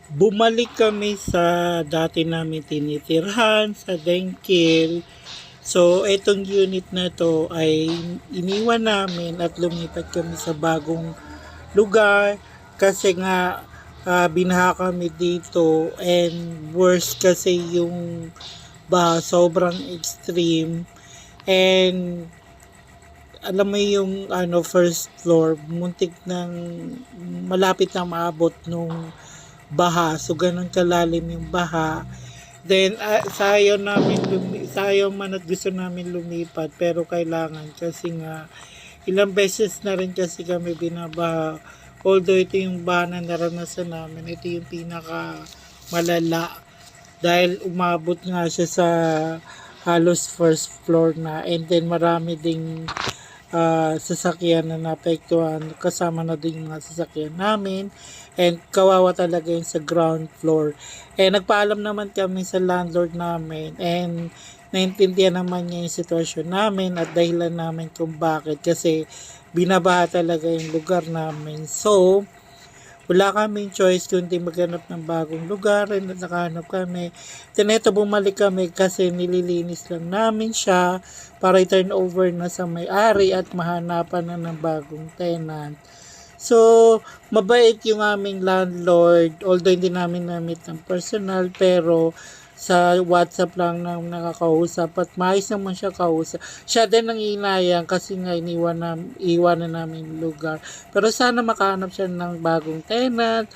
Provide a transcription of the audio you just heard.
Bumalik kami sa dati namin tinitirhan sa Dengkil. So, etong unit na to ay iniwan namin at lumipat kami sa bagong lugar kasi nga binaha kami dito and worse kasi yung sobrang extreme and alam mo yung first floor muntik ng malapit na maabot nung baha, so ganun kalalim yung baha. Then sayo man at gusto namin lumipat pero kailangan kasi nga ilang beses na rin kasi kami binabaha. Although ito yung baha na naranasan namin, ito yung pinaka malala dahil umabot nga siya sa halos first floor na, and then marami ding sasakyan na naapektuhan, kasama na din yung mga sasakyan namin, and kawawa talaga yung sa ground floor. And nagpaalam naman kami sa landlord namin and naintindihan naman niya yung sitwasyon namin at dahilan namin kung bakit, kasi binabaha talaga yung lugar namin. So wala kaming choice kundi maghanap ng bagong lugar, and nakahanap kami. Then ito, bumalik kami kasi nililinis lang namin siya para i-turn over na sa may-ari at mahanapan na ng bagong tenant. So, mabait yung aming landlord, although hindi namin na-meet ng personal, pero sa WhatsApp lang na nakakausap at maayos naman siya kausap. Siya din ang inayang kasi nga iwan na namin yung lugar. Pero sana makahanap siya ng bagong tenant